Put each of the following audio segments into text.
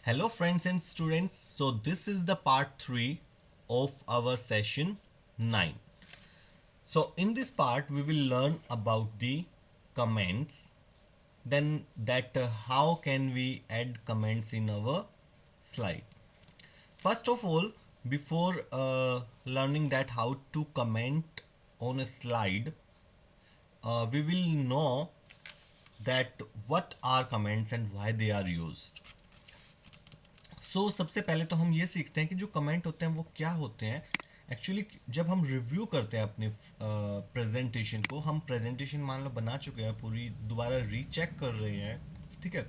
Hello, friends and students. So, this is the part 3 of our session 9. So, in this part, we will learn about the comments, then how can we add comments in our slide. First of all, before learning that how to comment on a slide, we will know that what are comments and why they are used. सबसे पहले तो हम ये सीखते हैं कि जो comment होते हैं वो क्या होते हैं एक्चुअली। जब हम रिव्यू करते हैं अपने प्रेजेंटेशन को, हम प्रेजेंटेशन मान लो बना चुके हैं पूरी, दोबारा रीचेक कर रहे हैं, ठीक है।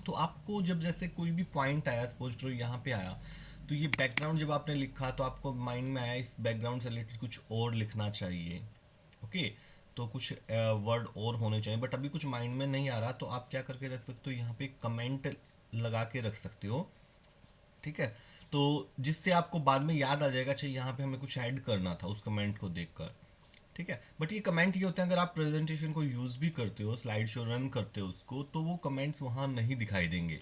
तो आपको जब जैसे कोई भी पॉइंट आया, सपोज करो यहाँ पे आया, तो ये बैकग्राउंड जब आपने लिखा तो आपको माइंड में आया इस बैकग्राउंड से रिलेटेड कुछ और लिखना चाहिए, ओके। तो कुछ वर्ड और होने चाहिए, बट अभी कुछ माइंड में नहीं आ रहा, तो आप क्या करके रख सकते हो, यहाँ पे कमेंट लगा के रख सकते हो, ठीक है। तो जिससे आपको बाद में याद आ जाएगा, अच्छा यहाँ पे हमें कुछ ऐड करना था उस कमेंट को देखकर, ठीक है। बट ये कमेंट ये होते हैं, अगर आप प्रेजेंटेशन को यूज़ भी करते हो, स्लाइड शो रन करते हो उसको, तो वो कमेंट्स वहाँ नहीं दिखाई देंगे,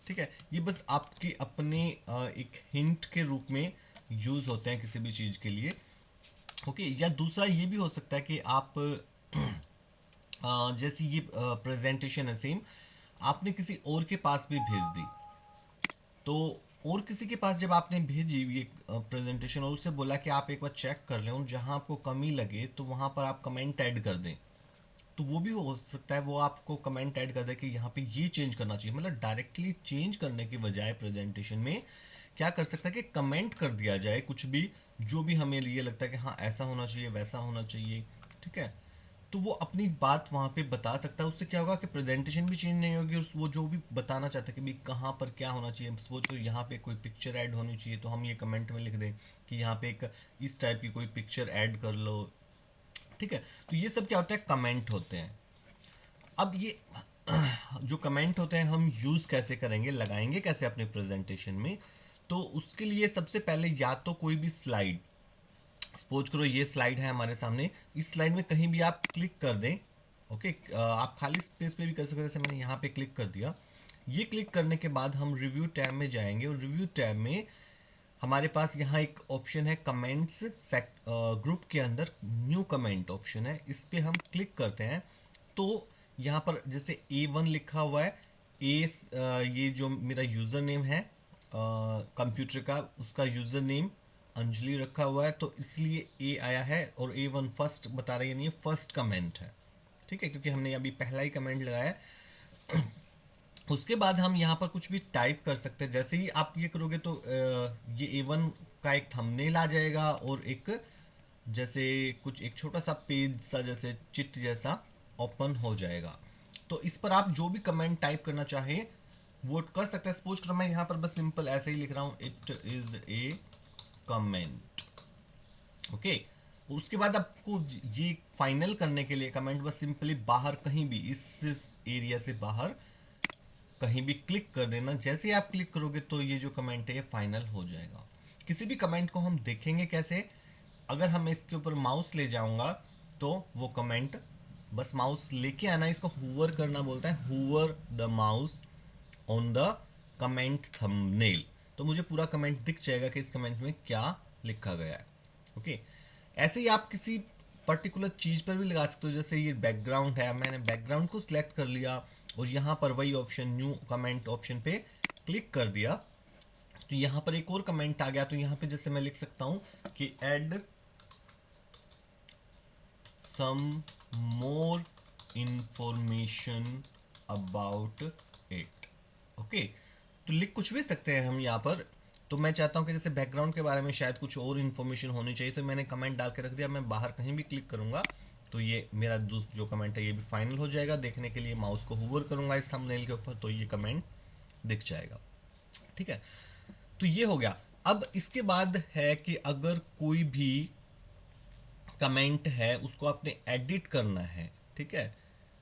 ठीक है। ये बस आपके अपने एक हिंट के रूप में यूज़ होते हैं किसी भी चीज़ के लिए, ओके। या दूसरा ये भी हो सकता है कि आप जैसे ये प्रेजेंटेशन है सेम, आपने किसी और के पास भी भेज दी, तो और किसी के पास जब आपने भेजी ये प्रेजेंटेशन और उससे बोला कि आप एक बार चेक कर लें और जहां आपको कमी लगे तो वहां पर आप कमेंट ऐड कर दें, तो वो भी हो सकता है वो आपको कमेंट ऐड कर दे कि यहाँ पे ये चेंज करना चाहिए। मतलब डायरेक्टली चेंज करने के बजाय प्रेजेंटेशन में क्या कर सकता है कि कमेंट कर दिया जाए कुछ भी, जो भी हमें ये लगता है कि हाँ ऐसा होना चाहिए, वैसा होना चाहिए, ठीक है। तो वो अपनी बात वहाँ पे बता सकता है। उससे क्या होगा कि प्रेजेंटेशन भी चेंज नहीं होगी, और वो जो भी बताना चाहता है कि भाई कहाँ पर क्या होना चाहिए, सपोज तो यहाँ पे कोई पिक्चर ऐड होनी चाहिए, तो हम ये कमेंट में लिख दें कि यहाँ पे एक इस टाइप की कोई पिक्चर ऐड कर लो, ठीक है। तो ये सब क्या होता है, कमेंट होते हैं। अब ये जो कमेंट होते हैं हम यूज़ कैसे करेंगे, लगाएंगे कैसे अपने प्रेजेंटेशन में, तो उसके लिए सबसे पहले या तो कोई भी स्लाइड, सपोज करो ये स्लाइड है हमारे सामने, इस स्लाइड में कहीं भी आप क्लिक कर दें, ओके। आप खाली स्पेस पे भी कर सकते हैं, जैसे मैंने यहाँ पे क्लिक कर दिया। ये क्लिक करने के बाद हम रिव्यू टैब में जाएंगे, और रिव्यू टैब में हमारे पास यहाँ एक ऑप्शन है कमेंट्स, ग्रुप के अंदर न्यू कमेंट ऑप्शन है, इस पे हम क्लिक करते हैं। तो यहाँ पर जैसे A1 लिखा हुआ है, ये जो मेरा यूज़र नेम है कंप्यूटर का, उसका यूज़र नेम अंजलि रखा हुआ है, तो इसलिए ए आया है, और A1 फर्स्ट बता रहा है, यानी ये फर्स्ट कमेंट है, ठीक है, क्योंकि हमने अभी पहला ही कमेंट लगाया है। उसके बाद हम यहाँ पर कुछ भी टाइप कर सकते हैं। जैसे ही आप ये करोगे तो ये A1 का एक थंबनेल आ जाएगा, और एक जैसे कुछ एक छोटा सा पेज सा जैसे चिट जैसा ओपन हो जाएगा। तो इस पर आप जो भी कमेंट टाइप करना चाहे वो कर सकते हैं। सपोज करो मैं यहाँ पर बस सिंपल ऐसे ही लिख रहा हूँ, it is a comment, okay. उसके बाद आपको ये फाइनल करने के लिए कमेंट बस सिंपली बाहर कहीं भी, इस एरिया से बाहर कहीं भी क्लिक कर देना। जैसे ही आप क्लिक करोगे तो ये जो कमेंट है ये फाइनल हो जाएगा। किसी भी कमेंट को हम देखेंगे कैसे, अगर हम इसके ऊपर माउस ले जाऊंगा तो वो कमेंट, बस माउस लेके आना, इसको हुवर करना बोलता है, hover the mouse on the comment thumbnail, तो मुझे पूरा कमेंट दिख जाएगा कि इस कमेंट में क्या लिखा गया है, ओके। ऐसे ही आप किसी पर्टिकुलर चीज़ पर भी लगा सकते हो। जैसे ये बैकग्राउंड है, मैंने बैकग्राउंड को सिलेक्ट कर लिया और यहाँ पर वही ऑप्शन न्यू कमेंट ऑप्शन पे क्लिक कर दिया, तो यहाँ पर एक और कमेंट आ गया। तो यहाँ पे जैसे मैं लिख सकता हूँ कि add some more information about it, okay. तो लिख कुछ भी सकते हैं हम यहाँ पर। तो मैं चाहता हूँ कि जैसे बैकग्राउंड के बारे में शायद कुछ और इन्फॉर्मेशन होनी चाहिए, तो मैंने कमेंट डाल के रख दिया। मैं बाहर कहीं भी क्लिक करूँगा तो ये मेरा जो कमेंट है ये भी फाइनल हो जाएगा। देखने के लिए माउस को होवर करूँगा इस थंबनेल के ऊपर तो ये कमेंट दिख जाएगा, ठीक है। तो ये हो गया। अब इसके बाद है कि अगर कोई भी कमेंट है उसको आपने एडिट करना है, ठीक है।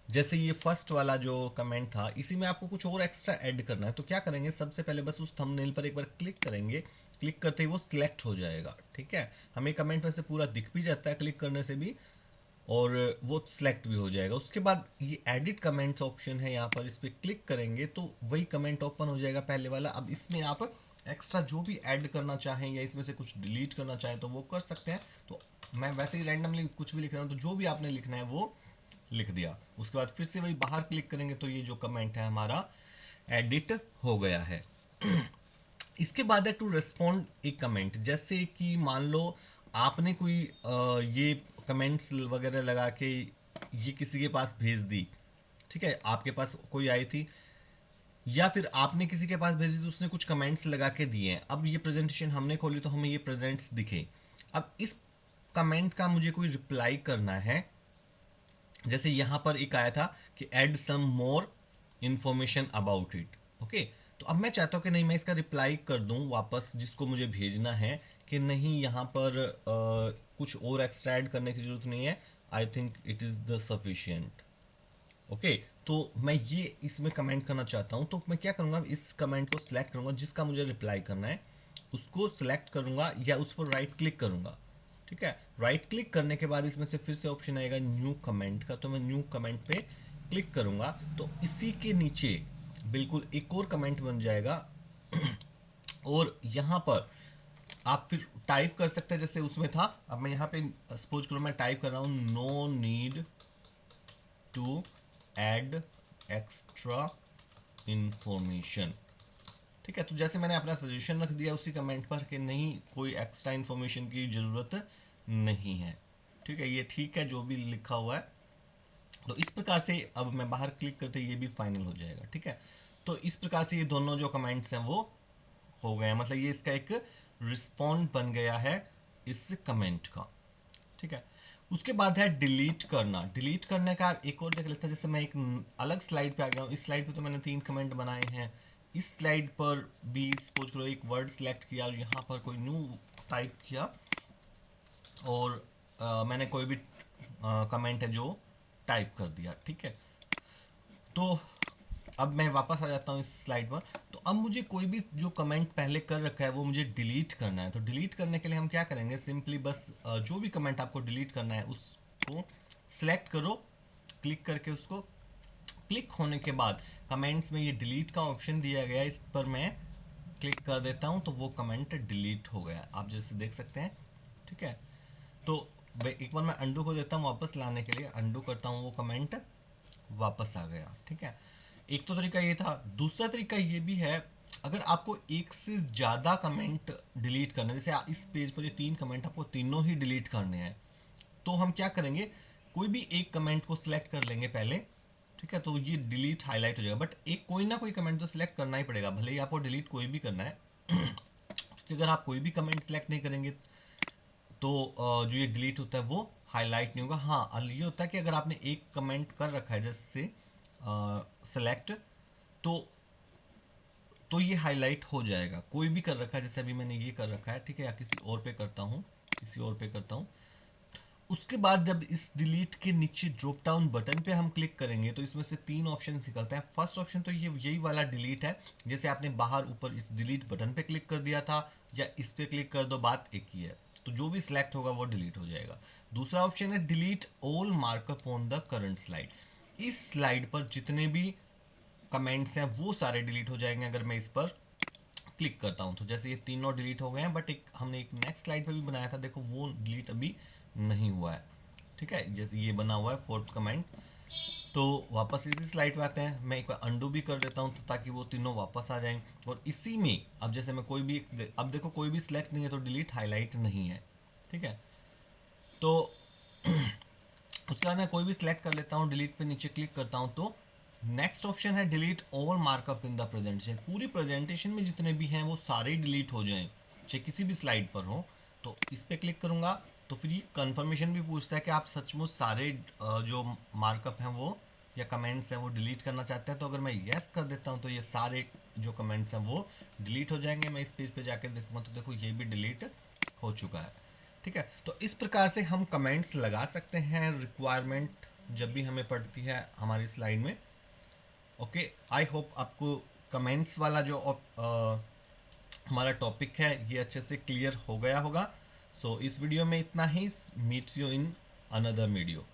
जैसे ये फर्स्ट वाला जो कमेंट था, इसी में आपको कुछ और एक्स्ट्रा ऐड करना है, तो क्या करेंगे, सबसे पहले बस उस थंबनेल पर एक बार क्लिक करेंगे। क्लिक करते ही वो सिलेक्ट हो जाएगा, ठीक है। हमें कमेंट वैसे पूरा दिख भी जाता है क्लिक करने से भी, और वो सिलेक्ट भी हो जाएगा। उसके बाद ये एडिट कमेंट्स ऑप्शन है, यहाँ पर इस पर क्लिक करेंगे तो वही कमेंट ओपन हो जाएगा पहले वाला। अब इसमें आप एक्स्ट्रा जो भी ऐड करना चाहें या इसमें से कुछ डिलीट करना चाहें तो वो कर सकते हैं। तो मैं वैसे ही रैंडमली कुछ भी लिख रहा हूँ, तो जो भी आपने लिखना है वो लिख दिया। उसके बाद फिर से वही बाहर क्लिक करेंगे तो ये जो कमेंट है हमारा एडिट हो गया है। इसके बाद है टू रेस्पॉन्ड एक कमेंट। जैसे कि मान लो आपने कोई ये कमेंट्स वगैरह लगा के ये किसी के पास भेज दी, ठीक है, आपके पास कोई आई थी या फिर आपने किसी के पास भेजी तो उसने कुछ कमेंट्स लगा के दिए हैं। अब ये प्रेजेंटेशन हमने खोली तो हमें ये प्रेजेंट्स दिखे। अब इस कमेंट का मुझे कोई रिप्लाई करना है। जैसे यहाँ पर एक आया था कि add some more information about it. Okay, तो अब मैं चाहता हूँ कि नहीं, मैं इसका रिप्लाई कर दूँ वापस जिसको मुझे भेजना है कि नहीं यहाँ पर कुछ और एक्स्ट्रा ऐड करने की ज़रूरत नहीं है, I think it is the sufficient. Okay, तो मैं ये इसमें कमेंट करना चाहता हूँ। तो मैं क्या करूँगा, इस कमेंट को सिलेक्ट करूँगा जिसका मुझे रिप्लाई करना है, उसको सिलेक्ट करूँगा या उस पर राइट क्लिक करूँगा। ठीक है, राइट क्लिक करने के बाद इसमें से फिर से ऑप्शन आएगा न्यू कमेंट का, तो मैं न्यू कमेंट पे क्लिक करूँगा तो इसी के नीचे बिल्कुल एक और कमेंट बन जाएगा। और यहाँ पर आप फिर टाइप कर सकते हैं जैसे उसमें था। अब मैं यहाँ पे सपोज करो मैं टाइप कर रहा हूँ no need to add extra information. ठीक है, तो जैसे मैंने अपना सजेशन रख दिया उसी कमेंट पर कि नहीं, कोई एक्स्ट्रा इंफॉर्मेशन की ज़रूरत नहीं है। ठीक है, ये ठीक है जो भी लिखा हुआ है। तो इस प्रकार से अब मैं बाहर क्लिक करते ये भी फाइनल हो जाएगा। ठीक है, तो इस प्रकार से ये दोनों जो कमेंट्स हैं वो हो गए हैं, मतलब ये इसका एक रिस्पॉन्ड बन गया है इस कमेंट का। ठीक है, उसके बाद है डिलीट करना। डिलीट करने का एक और देख लेते हैं। जैसे मैं एक अलग स्लाइड पे आ गया हूँ। इस स्लाइड पे तो मैंने 3 कमेंट बनाए हैं। इस स्लाइड पर भी सपोज करो एक वर्ड सिलेक्ट किया और यहाँ पर कोई न्यू टाइप किया और मैंने कोई भी कमेंट है जो टाइप कर दिया। ठीक है, तो अब मैं वापस आ जाता हूँ इस स्लाइड पर। तो अब मुझे कोई भी जो कमेंट पहले कर रखा है वो मुझे डिलीट करना है। तो डिलीट करने के लिए हम क्या करेंगे, सिंपली बस जो भी कमेंट आपको डिलीट करना है उसको सिलेक्ट करो, क्लिक करके उसको क्लिक होने के बाद कमेंट्स में ये डिलीट का ऑप्शन दिया गया है, इस पर मैं क्लिक कर देता हूँ तो वो कमेंट डिलीट हो गया, आप जैसे देख सकते हैं। ठीक है, तो एक बार मैं अंडू को देता हूँ वापस लाने के लिए, अंडू करता हूँ, वो कमेंट वापस आ गया। ठीक है, एक तो तरीका ये था। दूसरा तरीका ये भी है, अगर आपको एक से ज़्यादा कमेंट डिलीट करना है, जैसे इस पेज पर ये 3 कमेंट आपको तीनों ही डिलीट करने हैं, तो हम क्या करेंगे, कोई भी एक कमेंट को सिलेक्ट कर लेंगे पहले। ठीक है, तो ये डिलीट हाईलाइट हो जाएगा, बट एक कोई ना कोई कमेंट तो सिलेक्ट करना ही पड़ेगा, भले ही आपको डिलीट कोई भी करना है। क्योंकि अगर आप कोई भी कमेंट सिलेक्ट नहीं करेंगे तो जो ये डिलीट होता है वो हाईलाइट नहीं होगा। हाँ, ये होता है कि अगर आपने एक कमेंट कर रखा है जैसे सेलेक्ट, तो ये हाईलाइट हो जाएगा। कोई भी कर रखा है, जैसे अभी मैंने ये कर रखा है, ठीक है, या किसी और पे करता हूँ, किसी और पे करता हूँ। उसके बाद जब इस डिलीट के नीचे ड्रॉप डाउन बटन पे हम क्लिक करेंगे तो इसमें से 3 ऑप्शन निकलते हैं। फर्स्ट ऑप्शन तो ये यही वाला डिलीट है, जैसे आपने बाहर ऊपर इस डिलीट बटन पे क्लिक कर दिया था या इस पे क्लिक कर दो, बात एक ही है, तो जो भी सिलेक्ट होगा वो डिलीट हो जाएगा। दूसरा ऑप्शन है delete all markup on the current slide. इस स्लाइड पर जितने भी कमेंट्स हैं वो सारे डिलीट हो जाएंगे अगर मैं इस पर क्लिक करता हूँ। तो जैसे ये तीनों डिलीट हो गए हैं, बट एक हमने एक नेक्स्ट स्लाइड पे भी बनाया था, देखो वो डिलीट अभी नहीं हुआ है। ठीक है, जैसे ये बना हुआ है 4th कमेंट। तो वापस इसी स्लाइड पे आते हैं, मैं एक बार अंडू भी कर देता हूँ तो ताकि वो तीनों वापस आ जाएं। और इसी में अब जैसे मैं कोई भी, अब देखो कोई भी सिलेक्ट नहीं है तो डिलीट हाईलाइट नहीं है। ठीक है, तो उसके बाद मैं कोई भी सिलेक्ट कर लेता हूँ, डिलीट पे नीचे क्लिक करता हूँ तो नेक्स्ट ऑप्शन है delete all markup in the presentation. पूरी प्रेजेंटेशन में जितने भी हैं वो सारे डिलीट हो जाएं, चाहे किसी भी स्लाइड पर हो। तो इस पर क्लिक करूँगा तो फिर ये कन्फर्मेशन भी पूछता है कि आप सचमुच सारे जो मार्कअप हैं वो या कमेंट्स हैं वो डिलीट करना चाहते हैं। तो अगर मैं येस कर देता हूँ तो ये सारे जो कमेंट्स हैं वो डिलीट हो जाएंगे। मैं इस पेज पे जाकर देखूँगा तो देखो ये भी डिलीट हो चुका है। ठीक है, तो इस प्रकार से हम कमेंट्स लगा सकते हैं रिक्वायरमेंट जब भी हमें पड़ती है हमारी स्लाइड में। ओके, आई होप आपको कमेंट्स वाला जो हमारा टॉपिक है ये अच्छे से क्लियर हो गया होगा। सो इस वीडियो में इतना ही। Meets you in another video.